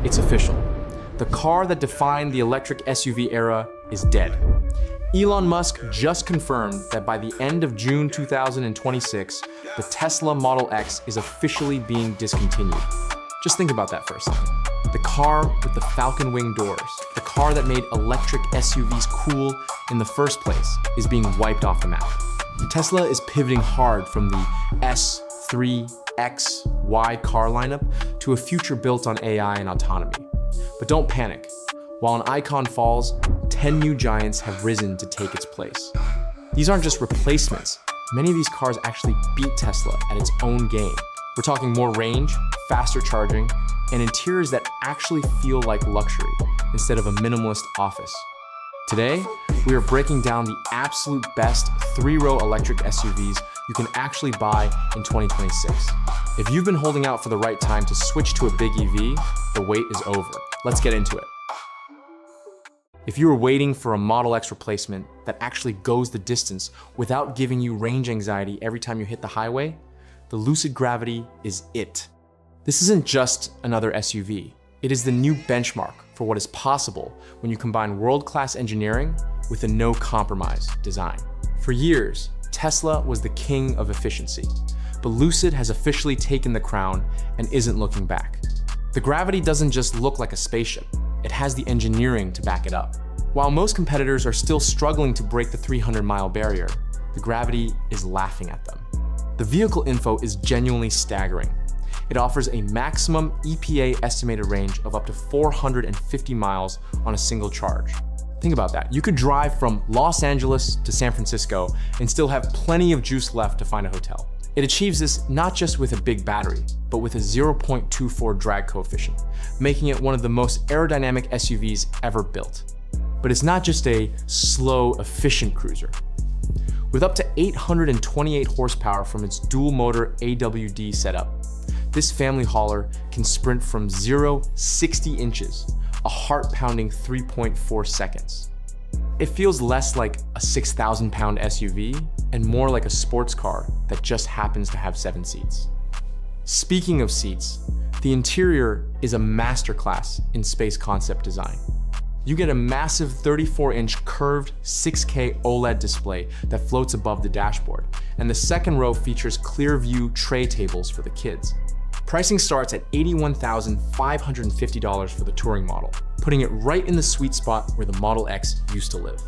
It's official. The car that defined the electric SUV era is dead. Elon Musk just confirmed that by the end of June 2026, the Tesla Model X is officially being discontinued. Just think about that for a second. The car with the falcon wing doors, the car that made electric SUVs cool in the first place, is being wiped off the map. Tesla is pivoting hard from the S, 3, X, Y car lineup to a future built on AI and autonomy. But don't panic. While an icon falls, 10 new giants have risen to take its place. These aren't just replacements. Many of these cars actually beat Tesla at its own game. We're talking more range, faster charging, and interiors that actually feel like luxury instead of a minimalist office. Today, we are breaking down the absolute best three-row electric SUVs you can actually buy in 2026. If you've been holding out for the right time to switch to a big EV, the wait is over. Let's get into it. If you were waiting for a Model X replacement that actually goes the distance without giving you range anxiety every time you hit the highway, the Lucid Gravity is it. This isn't just another SUV. It is the new benchmark for what is possible when you combine world-class engineering with a no-compromise design. For years, Tesla was the king of efficiency, but Lucid has officially taken the crown and isn't looking back. The Gravity doesn't just look like a spaceship, it has the engineering to back it up. While most competitors are still struggling to break the 300-mile barrier, the Gravity is laughing at them. The vehicle info is genuinely staggering. It offers a maximum EPA estimated range of up to 450 miles on a single charge. Think about that. You could drive from Los Angeles to San Francisco and still have plenty of juice left to find a hotel. It achieves this not just with a big battery, but with a 0.24 drag coefficient, making it one of the most aerodynamic SUVs ever built. But it's not just a slow, efficient cruiser. With up to 828 horsepower from its dual-motor AWD setup, this family hauler can sprint from 0-60 inches, a heart-pounding 3.4 seconds. It feels less like a 6,000-pound SUV and more like a sports car that just happens to have 7 seats. Speaking of seats, the interior is a masterclass in space concept design. You get a massive 34-inch curved 6K OLED display that floats above the dashboard, and the second row features clear view tray tables for the kids. Pricing starts at $81,550 for the touring model, putting it right in the sweet spot where the Model X used to live.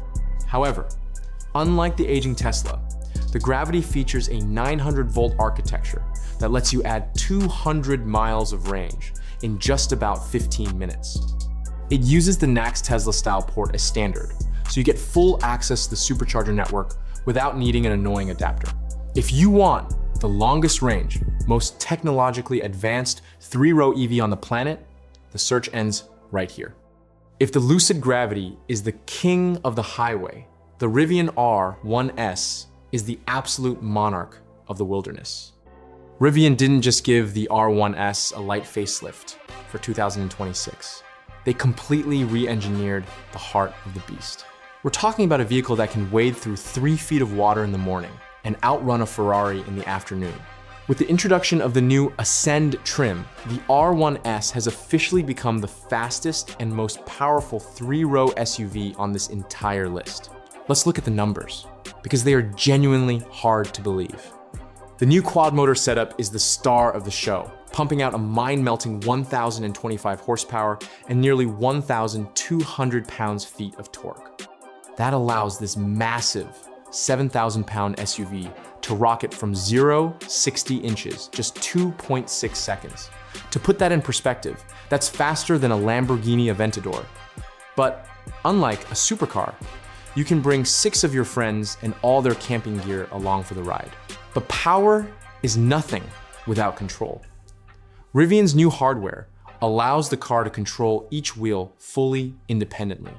However, unlike the aging Tesla, the Gravity features a 900-volt architecture that lets you add 200 miles of range in just about 15 minutes. It uses the NACS Tesla style port as standard, so you get full access to the supercharger network without needing an annoying adapter. If you want the longest range, most technologically advanced three-row EV on the planet, the search ends right here. If the Lucid Gravity is the king of the highway, the Rivian R1S is the absolute monarch of the wilderness. Rivian didn't just give the R1S a light facelift for 2026. They completely re-engineered the heart of the beast. We're talking about a vehicle that can wade through 3 feet of water in the morning and outrun a Ferrari in the afternoon. With the introduction of the new Ascend trim, the R1S has officially become the fastest and most powerful three-row SUV on this entire list. Let's look at the numbers, because they are genuinely hard to believe. The new quad-motor setup is the star of the show, pumping out a mind-melting 1,025 horsepower and nearly 1,200 pounds-feet of torque. That allows this massive 7,000-pound SUV to rocket from 0-60 inches, just 2.6 seconds. To put that in perspective, that's faster than a Lamborghini Aventador. But unlike a supercar, you can bring 6 of your friends and all their camping gear along for the ride. But power is nothing without control. Rivian's new hardware allows the car to control each wheel fully independently.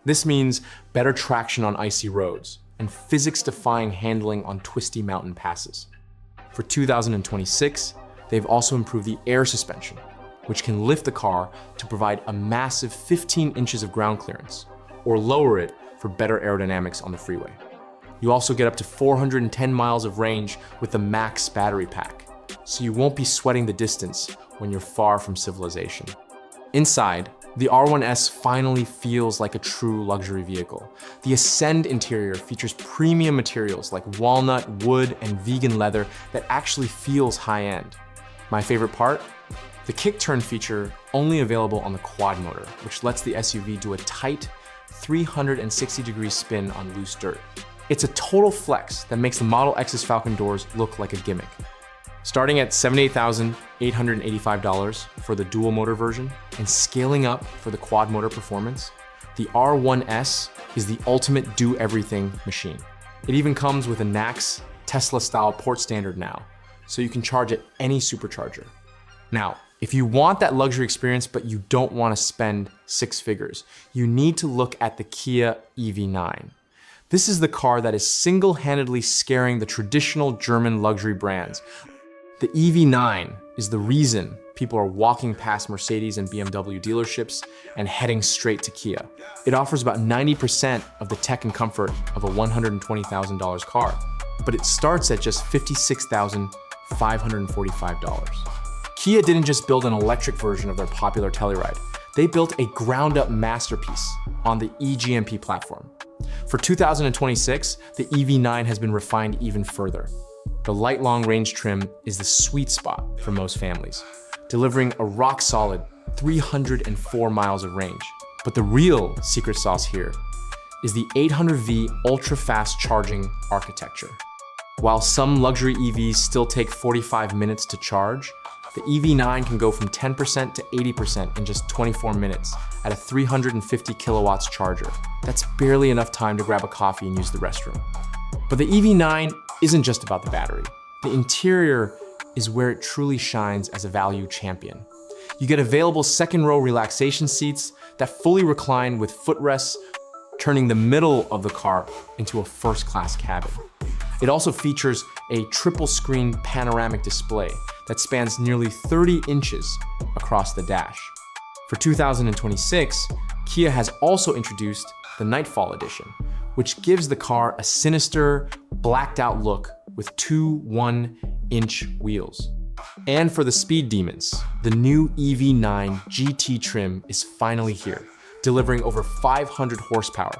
This means better traction on icy roads and physics-defying handling on twisty mountain passes. For 2026, they've also improved the air suspension, which can lift the car to provide a massive 15 inches of ground clearance, or lower it for better aerodynamics on the freeway. You also get up to 410 miles of range with the max battery pack, so you won't be sweating the distance when you're far from civilization. Inside, the R1S finally feels like a true luxury vehicle. The Ascend interior features premium materials like walnut, wood, and vegan leather that actually feels high-end. My favorite part? The kick turn feature only available on the quad motor, which lets the SUV do a tight 360-degree spin on loose dirt. It's a total flex that makes the Model X's Falcon doors look like a gimmick. Starting at $78,885 for the dual motor version and scaling up for the quad motor performance, the R1S is the ultimate do-everything machine. It even comes with a NACS Tesla-style port standard now, so you can charge at any supercharger. Now, if you want that luxury experience but you don't want to spend six figures, you need to look at the Kia EV9. This is the car that is single-handedly scaring the traditional German luxury brands. The EV9 is the reason people are walking past Mercedes and BMW dealerships and heading straight to Kia. It offers about 90% of the tech and comfort of a $120,000 car, but it starts at just $56,545. Kia didn't just build an electric version of their popular Telluride. They built a ground-up masterpiece on the eGMP platform. For 2026, the EV9 has been refined even further. The light long-range trim is the sweet spot for most families, delivering a rock-solid 304 miles of range. But the real secret sauce here is the 800V ultra-fast charging architecture. While some luxury EVs still take 45 minutes to charge, the EV9 can go from 10% to 80% in just 24 minutes at a 350 kilowatts charger. That's barely enough time to grab a coffee and use the restroom. But the EV9 isn't just about the battery. The interior is where it truly shines as a value champion. You get available second-row relaxation seats that fully recline with footrests, turning the middle of the car into a first-class cabin. It also features a triple-screen panoramic display that spans nearly 30 inches across the dash. For 2026, Kia has also introduced the Nightfall Edition, which gives the car a sinister, blacked-out look with two 1-inch wheels. And for the speed demons, the new EV9 GT trim is finally here, delivering over 500 horsepower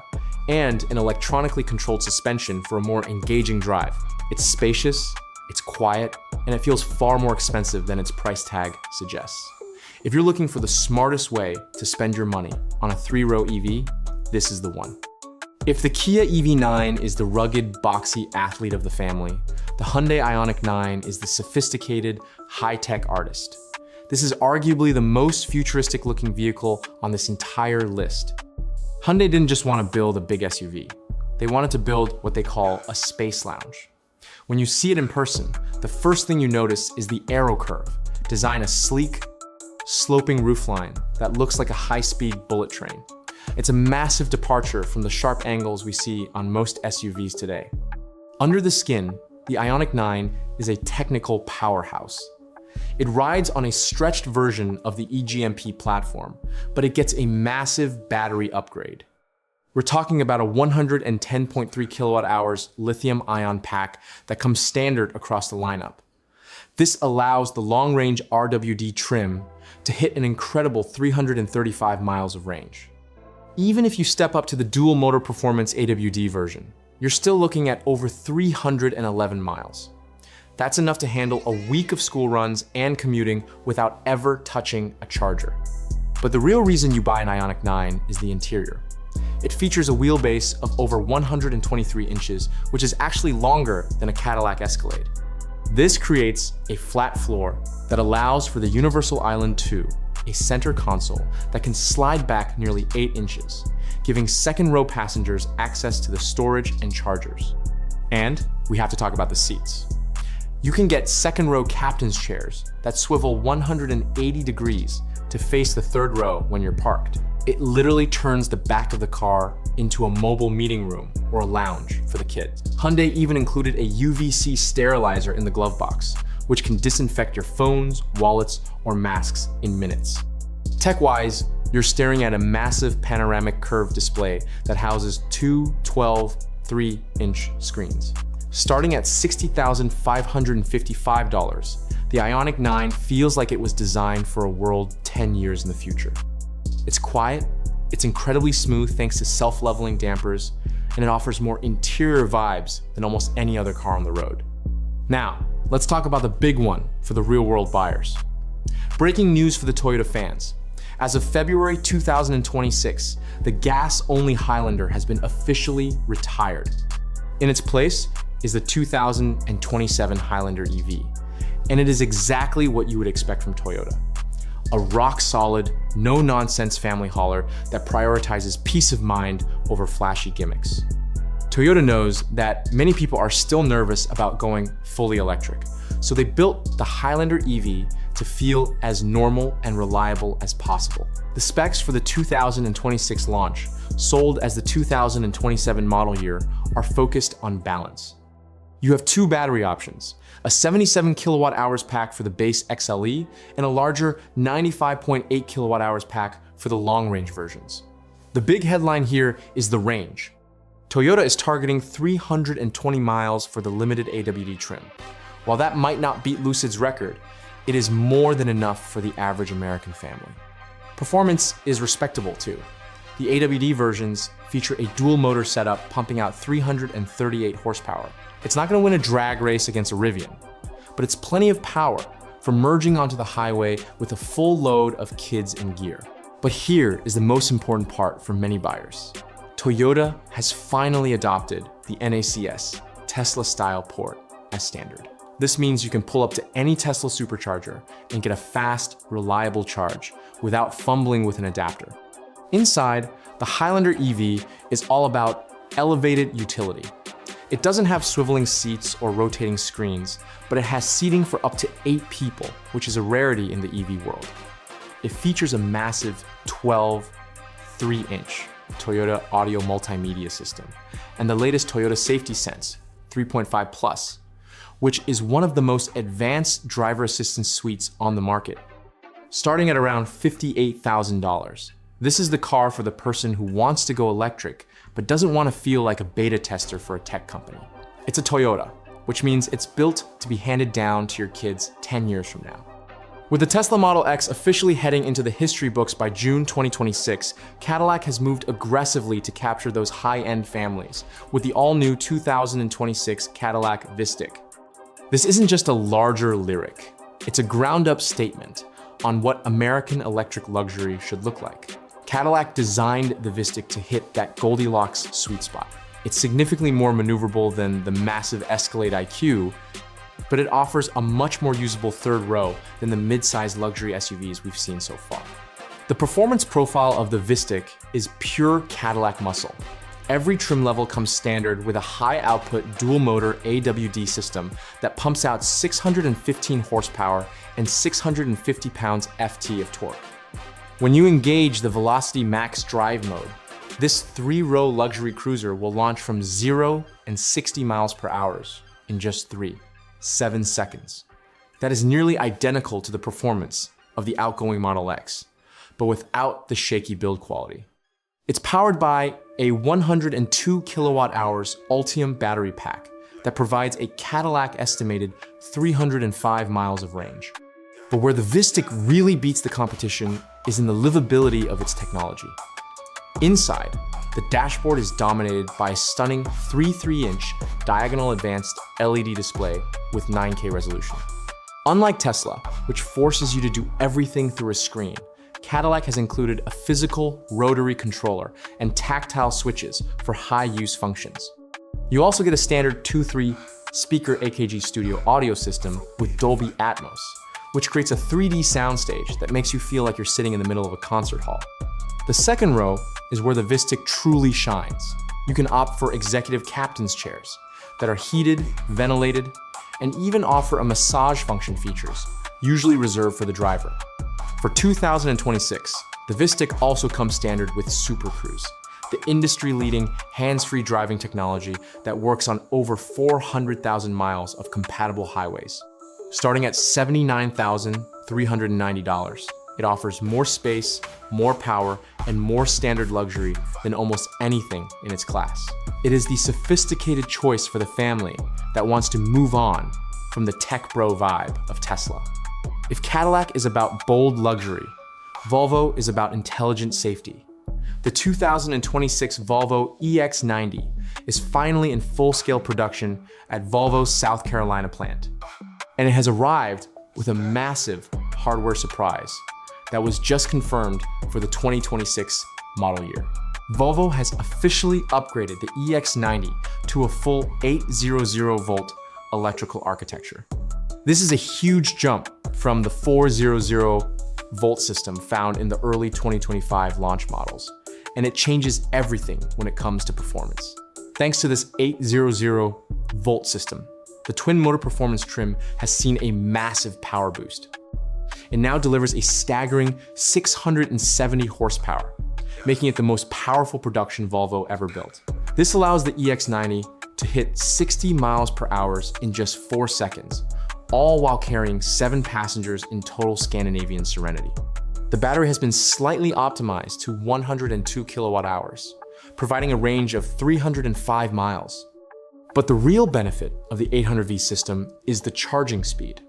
and an electronically controlled suspension for a more engaging drive. It's spacious, it's quiet, and it feels far more expensive than its price tag suggests. If you're looking for the smartest way to spend your money on a 3-row EV, this is the one. If the Kia EV9 is the rugged, boxy athlete of the family, the Hyundai Ioniq 9 is the sophisticated, high-tech artist. This is arguably the most futuristic-looking vehicle on this entire list. Hyundai didn't just want to build a big SUV. They wanted to build what they call a space lounge. When you see it in person, the first thing you notice is the aero curve. Design a sleek, sloping roofline that looks like a high-speed bullet train. It's a massive departure from the sharp angles we see on most SUVs today. Under the skin, the Ioniq 9 is a technical powerhouse. It rides on a stretched version of the eGMP platform, but it gets a massive battery upgrade. We're talking about a 110.3 kilowatt hours lithium-ion pack that comes standard across the lineup. This allows the long-range RWD trim to hit an incredible 335 miles of range. Even if you step up to the dual motor performance AWD version, you're still looking at over 311 miles. That's enough to handle a week of school runs and commuting without ever touching a charger. But the real reason you buy an Ioniq 9 is the interior. It features a wheelbase of over 123 inches, which is actually longer than a Cadillac Escalade. This creates a flat floor that allows for the Universal Island 2, a center console that can slide back nearly 8 inches, giving second-row passengers access to the storage and chargers. And we have to talk about the seats. You can get second-row captain's chairs that swivel 180 degrees to face the third row when you're parked. It literally turns the back of the car into a mobile meeting room or a lounge for the kids. Hyundai even included a UVC sterilizer in the glove box, which can disinfect your phones, wallets, or masks in minutes. Tech-wise, you're staring at a massive panoramic curved display that houses two 12 3-inch screens. Starting at $60,555, the Ioniq 9 feels like it was designed for a world 10 years in the future. It's quiet, it's incredibly smooth thanks to self-leveling dampers, and it offers more interior vibes than almost any other car on the road. Now, let's talk about the big one for the real-world buyers. Breaking news for the Toyota fans. As of February 2026, the gas-only Highlander has been officially retired. In its place is the 2027 Highlander EV, and it is exactly what you would expect from Toyota. A rock-solid, no-nonsense family hauler that prioritizes peace of mind over flashy gimmicks. Toyota knows that many people are still nervous about going fully electric, so they built the Highlander EV to feel as normal and reliable as possible. The specs for the 2026 launch, sold as the 2027 model year, are focused on balance. You have two battery options, a 77 kilowatt hours pack for the base XLE and a larger 95.8 kilowatt hours pack for the long-range versions. The big headline here is the range. Toyota is targeting 320 miles for the limited AWD trim. While that might not beat Lucid's record, it is more than enough for the average American family. Performance is respectable too. The AWD versions feature a dual motor setup pumping out 338 horsepower. It's not going to win a drag race against a Rivian, but it's plenty of power for merging onto the highway with a full load of kids and gear. But here is the most important part for many buyers. Toyota has finally adopted the NACS Tesla-style port as standard. This means you can pull up to any Tesla supercharger and get a fast, reliable charge without fumbling with an adapter. Inside, the Highlander EV is all about elevated utility. It doesn't have swiveling seats or rotating screens, but it has seating for up to 8 people, which is a rarity in the EV world. It features a massive 12 3-inch Toyota audio multimedia system and the latest Toyota Safety Sense 3.5 Plus, which is one of the most advanced driver assistance suites on the market. Starting at around $58,000, this is the car for the person who wants to go electric but doesn't want to feel like a beta tester for a tech company. It's a Toyota, which means it's built to be handed down to your kids 10 years from now. With the Tesla Model X officially heading into the history books by June 2026, Cadillac has moved aggressively to capture those high-end families with the all-new 2026 Cadillac Vistiq. This isn't just a larger lyric, it's a ground-up statement on what American electric luxury should look like. Cadillac designed the Vistiq to hit that Goldilocks sweet spot. It's significantly more maneuverable than the massive Escalade IQ, but it offers a much more usable third row than the mid-sized luxury SUVs we've seen so far. The performance profile of the Vistiq is pure Cadillac muscle. Every trim level comes standard with a high-output dual-motor AWD system that pumps out 615 horsepower and 650 pounds FT of torque. When you engage the Velocity Max drive mode, this 3-row luxury cruiser will launch from 0 and 60 miles per hour in just 7 seconds. That is nearly identical to the performance of the outgoing Model X, but without the shaky build quality. It's powered by a 102 kilowatt hours Ultium battery pack that provides a Cadillac estimated 305 miles of range. But where the Vistiq really beats the competition is in the livability of its technology. Inside, the dashboard is dominated by a stunning 3.3-inch diagonal advanced LED display with 9K resolution. Unlike Tesla, which forces you to do everything through a screen, Cadillac has included a physical rotary controller and tactile switches for high-use functions. You also get a standard 2.3 speaker AKG Studio audio system with Dolby Atmos, which creates a 3D soundstage that makes you feel like you're sitting in the middle of a concert hall. The second row is where the Vistiq truly shines. You can opt for executive captain's chairs that are heated, ventilated, and even offer a massage function features, usually reserved for the driver. For 2026, the Vistiq also comes standard with Super Cruise, the industry-leading hands-free driving technology that works on over 400,000 miles of compatible highways. Starting at $79,390, it offers more space, more power, and more standard luxury than almost anything in its class. It is the sophisticated choice for the family that wants to move on from the tech bro vibe of Tesla. If Cadillac is about bold luxury, Volvo is about intelligent safety. The 2026 Volvo EX90 is finally in full-scale production at Volvo's South Carolina plant. And it has arrived with a massive hardware surprise that was just confirmed for the 2026 model year. Volvo has officially upgraded the EX90 to a full 800-volt electrical architecture. This is a huge jump from the 400-volt system found in the early 2025 launch models, and it changes everything when it comes to performance. Thanks to this 800-volt system, the twin motor performance trim has seen a massive power boost. It now delivers a staggering 670 horsepower, making it the most powerful production Volvo ever built. This allows the EX90 to hit 60 miles per hour in just 4 seconds, all while carrying 7 passengers in total Scandinavian serenity. The battery has been slightly optimized to 102 kilowatt hours, providing a range of 305 miles. But the real benefit of the 800V system is the charging speed.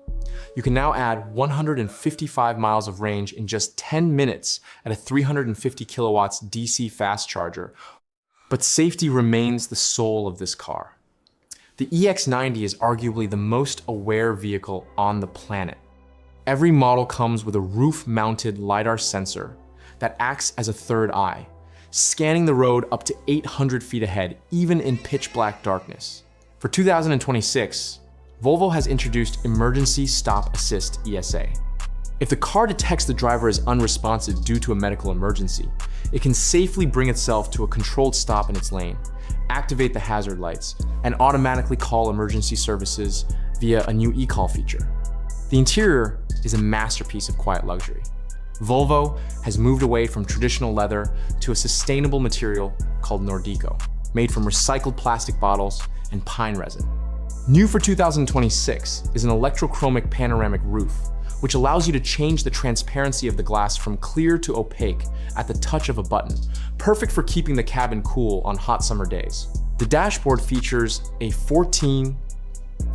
You can now add 155 miles of range in just 10 minutes at a 350 kilowatts DC fast charger. But safety remains the soul of this car. The EX90 is arguably the most aware vehicle on the planet. Every model comes with a roof-mounted LiDAR sensor that acts as a third eye, scanning the road up to 800 feet ahead, even in pitch-black darkness. For 2026, Volvo has introduced Emergency Stop Assist ESA. If the car detects the driver as unresponsive due to a medical emergency, it can safely bring itself to a controlled stop in its lane, activate the hazard lights, and automatically call emergency services via a new e-call feature. The interior is a masterpiece of quiet luxury. Volvo has moved away from traditional leather to a sustainable material called Nordico, made from recycled plastic bottles and pine resin. New for 2026 is an electrochromic panoramic roof, which allows you to change the transparency of the glass from clear to opaque at the touch of a button, perfect for keeping the cabin cool on hot summer days. The dashboard features a 14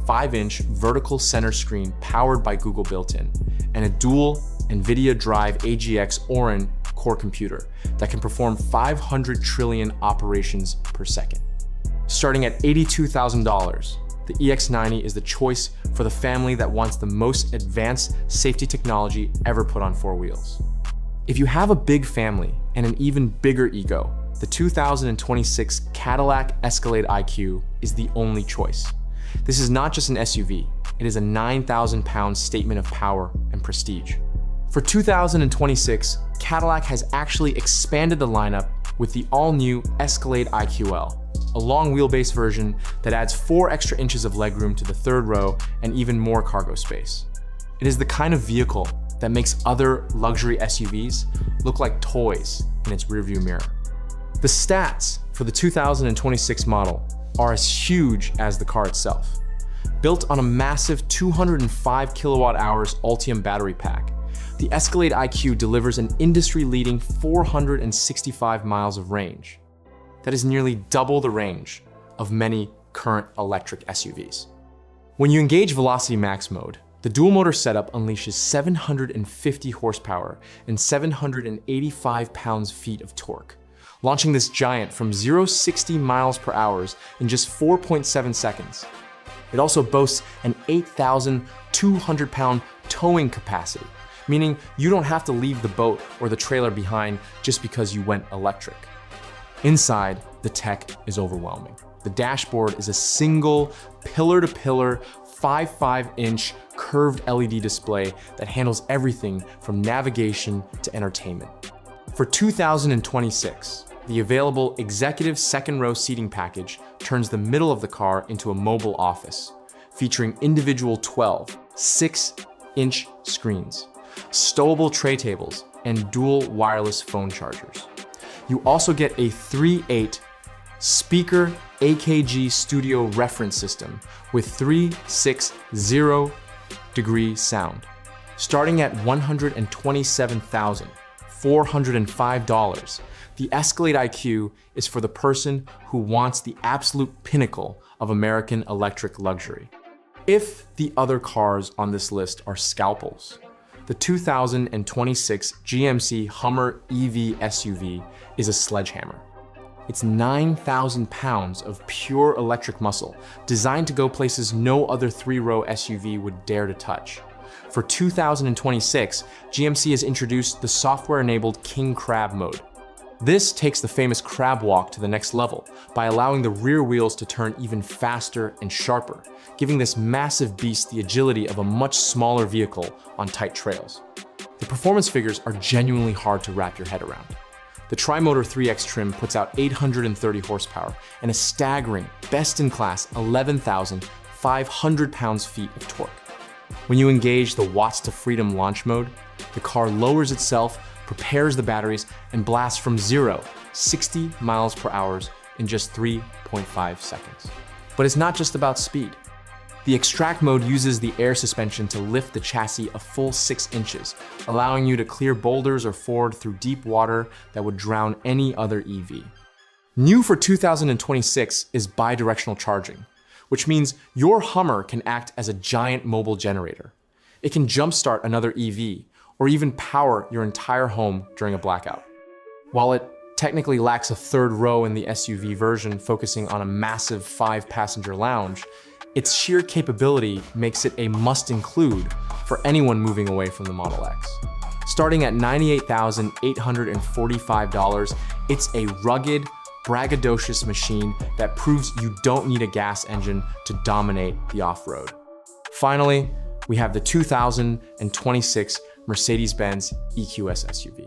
5-inch vertical center screen powered by Google built-in, and a dual NVIDIA Drive AGX Orin core computer that can perform 500 trillion operations per second. Starting at $82,000, the EX90 is the choice for the family that wants the most advanced safety technology ever put on 4 wheels. If you have a big family and an even bigger ego, the 2026 Cadillac Escalade IQ is the only choice. This is not just an SUV, it is a 9,000-pound statement of power and prestige. For 2026, Cadillac has actually expanded the lineup with the all-new Escalade IQL, a long wheelbase version that adds 4 extra inches of legroom to the third row and even more cargo space. It is the kind of vehicle that makes other luxury SUVs look like toys in its rearview mirror. The stats for the 2026 model are as huge as the car itself. Built on a massive 205 kilowatt hours Ultium battery pack, the Escalade IQ delivers an industry-leading 465 miles of range. That is nearly double the range of many current electric SUVs. When you engage Velocity Max mode, the dual-motor setup unleashes 750 horsepower and 785 pounds-feet of torque, launching this giant from 0-60 miles per hour in just 4.7 seconds. It also boasts an 8,200-pound towing capacity, meaning you don't have to leave the boat or the trailer behind just because you went electric. Inside, the tech is overwhelming. The dashboard is a single pillar-to-pillar 5.5-inch curved LED display that handles everything from navigation to entertainment. For 2026, the available executive second-row seating package turns the middle of the car into a mobile office, featuring individual 12 6-inch screens, stowable tray tables, and dual wireless phone chargers. You also get a 3.8 speaker AKG studio reference system with 360-degree sound. Starting at $127,405, the Escalade IQ is for the person who wants the absolute pinnacle of American electric luxury. If the other cars on this list are scalpels, the 2026 GMC Hummer EV SUV is a sledgehammer. It's 9,000 pounds of pure electric muscle, designed to go places no other three-row SUV would dare to touch. For 2026, GMC has introduced the software-enabled King Crab mode. This takes the famous crab walk to the next level by allowing the rear wheels to turn even faster and sharper, giving this massive beast the agility of a much smaller vehicle on tight trails. The performance figures are genuinely hard to wrap your head around. The Tri-Motor 3X trim puts out 830 horsepower and a staggering, best-in-class 11,500 pounds-feet of torque. When you engage the Watts to Freedom launch mode, the car lowers itself, prepares the batteries, and blasts from 60 miles per hour in just 3.5 seconds. But it's not just about speed. The Extract mode uses the air suspension to lift the chassis a full 6 inches, allowing you to clear boulders or ford through deep water that would drown any other EV. New for 2026 is bidirectional charging, which means your Hummer can act as a giant mobile generator. It can jumpstart another EV, or even power your entire home during a blackout. While it technically lacks a third row in the SUV version focusing on a massive 5-passenger lounge, its sheer capability makes it a must-include for anyone moving away from the Model X. Starting at $98,845, it's a rugged, braggadocious machine that proves you don't need a gas engine to dominate the off-road. Finally, we have the 2026 Mercedes-Benz EQS SUV.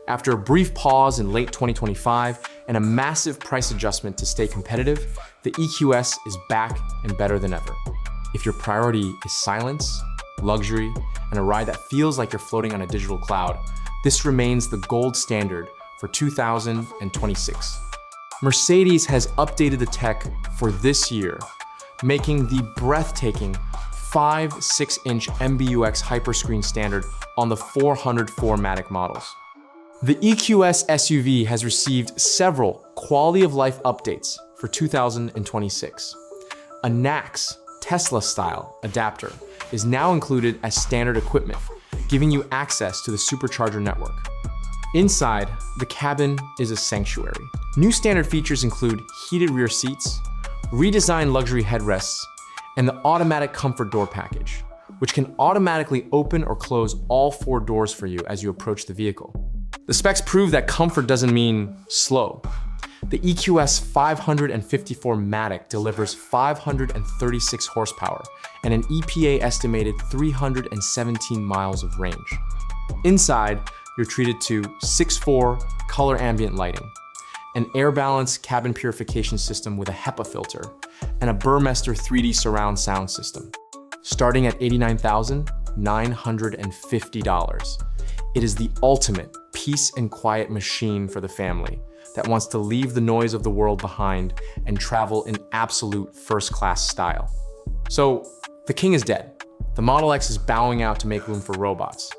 After a brief pause in late 2025 and a massive price adjustment to stay competitive, the EQS is back and better than ever. If your priority is silence, luxury, and a ride that feels like you're floating on a digital cloud, this remains the gold standard for 2026. Mercedes has updated the tech for this year, making the breathtaking 5.6-inch MBUX Hyperscreen standard on the 404 models. The EQS SUV has received several quality-of-life updates for 2026. A NACS Tesla-style adapter is now included as standard equipment, giving you access to the supercharger network. Inside, the cabin is a sanctuary. New standard features include heated rear seats, redesigned luxury headrests, and the automatic comfort door package, which can automatically open or close all 4 doors for you as you approach the vehicle. The specs prove that comfort doesn't mean slow. The EQS 554 Matic delivers 536 horsepower and an EPA estimated 317 miles of range. Inside, you're treated to 6.4 color ambient lighting, an air balance cabin purification system with a HEPA filter, and a Burmester 3D surround sound system. Starting at $89,950, it is the ultimate peace and quiet machine for the family that wants to leave the noise of the world behind and travel in absolute first-class style. So, the king is dead. The Model X is bowing out to make room for robots.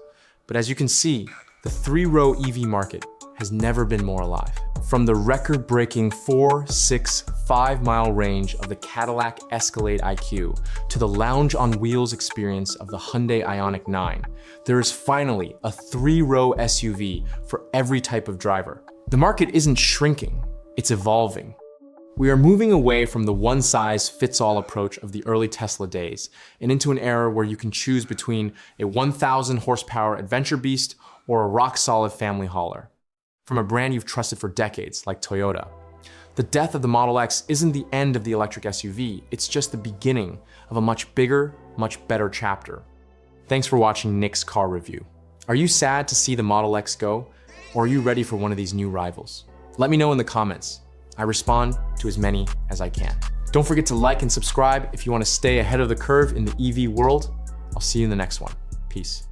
But as you can see, the 3-row EV market has never been more alive. From the record-breaking 5-mile range of the Cadillac Escalade IQ to the lounge on wheels experience of the Hyundai Ioniq 9, there is finally a 3-row SUV for every type of driver. The market isn't shrinking, it's evolving. We are moving away from the one-size-fits-all approach of the early Tesla days and into an era where you can choose between a 1,000 horsepower adventure beast or a rock-solid family hauler. From a brand you've trusted for decades, like Toyota. The death of the Model X isn't the end of the electric SUV, it's just the beginning of a much bigger, much better chapter. Thanks for watching Nick's car review. Are you sad to see the Model X go, or are you ready for one of these new rivals? Let me know in the comments. I respond to as many as I can. Don't forget to like and subscribe if you want to stay ahead of the curve in the EV world. I'll see you in the next one. Peace.